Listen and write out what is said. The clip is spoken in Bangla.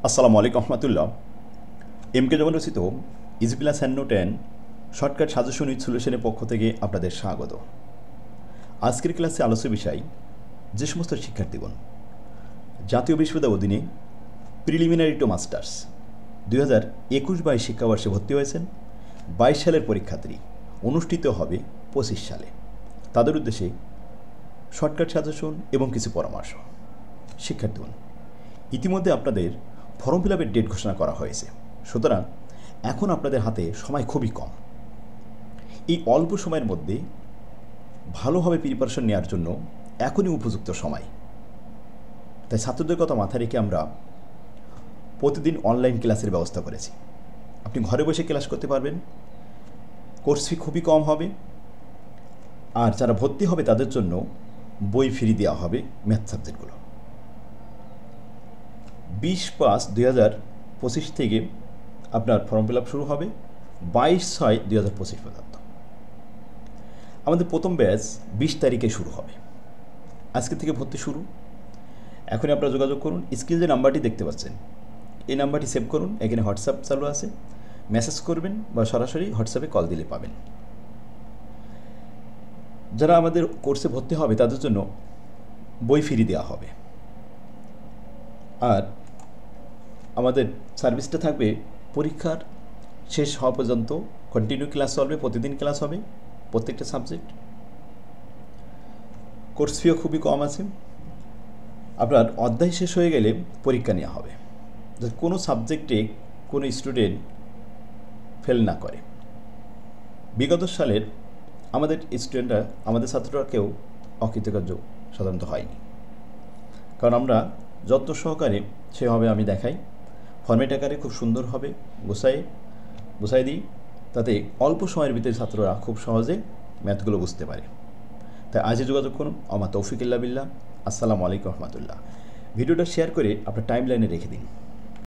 আসসালামু আলাইকুম রহমতুল্লাহ। এমকে জগন রচিত easy plus hand note and shortcut suggestion with সলিউশনের পক্ষ থেকে আপনাদের স্বাগত। আজকের ক্লাসে আলোচ্য বিষয় যে সমস্ত শিক্ষার্থীগণ জাতীয় বিশ্ববিদ্যালয়ের অধীনে প্রিলিমিনারি টু মাস্টার্স 2021-22 শিক্ষাবর্ষে ভর্তি হয়েছেন, 22 সালের পরীক্ষার্থী অনুষ্ঠিত হবে 25 সালে, তাদের উদ্দেশ্যে শর্টকাট সাজেশন এবং কিছু পরামর্শ। শিক্ষার্থীগণ, ইতিমধ্যে আপনাদের ফর্ম ফিল আপের ডেট ঘোষণা করা হয়েছে, সুতরাং এখন আপনাদের হাতে সময় খুবই কম। এই অল্প সময়ের মধ্যে ভালোভাবে প্রিপারেশন নেওয়ার জন্য এখনই উপযুক্ত সময়। তাই ছাত্রদের কথা মাথায় রেখে আমরা প্রতিদিন অনলাইন ক্লাসের ব্যবস্থা করেছি। আপনি ঘরে বসে ক্লাস করতে পারবেন, কোর্স ফি খুবই কম হবে, আর যারা ভর্তি হবে তাদের জন্য বই ফ্রি দেওয়া হবে ম্যাথ সাবজেক্টগুলো। 20/5/2025 থেকে আপনার ফর্ম ফিল আপ শুরু হবে 22/6/2025 পর্যন্ত। আমাদের প্রথম ব্যাচ 20 তারিখে শুরু হবে। আজকে থেকে ভর্তি শুরু। এখনই আপনারা যোগাযোগ করুন। স্ক্রিনে যে নাম্বারটি দেখতে পাচ্ছেন এই নাম্বারটি সেভ করুন। এখানে হোয়াটসঅ্যাপ চালু আছে, মেসেজ করবেন বা সরাসরি হোয়াটসঅ্যাপে কল দিলে পাবেন। যারা আমাদের কোর্সে ভর্তি হবে তাদের জন্য বই ফ্রি দেওয়া হবে। আর আমাদের সার্ভিসটা থাকবে পরীক্ষার শেষ হওয়া পর্যন্ত কন্টিনিউ ক্লাস চলবে, প্রতিদিন ক্লাস হবে প্রত্যেকটা সাবজেক্ট। কোর্স ফিও খুবই কম আছে। আপনার অধ্যায় শেষ হয়ে গেলে পরীক্ষা নেওয়া হবে, যাতে কোনো সাবজেক্টে কোনো স্টুডেন্ট ফেল না করে। বিগত সালের আমাদের স্টুডেন্টরা, আমাদের ছাত্ররা কেউ অকৃতকার্য সাধারণত হয়নি, কারণ আমরা যত্ন সহকারে সেভাবে আমি দেখাই, ফর্মেট আকারে খুব সুন্দরভাবে গোছাই দিই, তাতে অল্প সময়ের ভিতরে ছাত্ররা খুব সহজে ম্যাথগুলো বুঝতে পারে। তাই আজই যোগাযোগ করুন। আমা তৌফিক ইল্লা বিল্লাহ। আসসালামু আলাইকুম রহমতুল্লাহ। ভিডিওটা শেয়ার করে আপনার টাইম লাইনে রেখে দিন।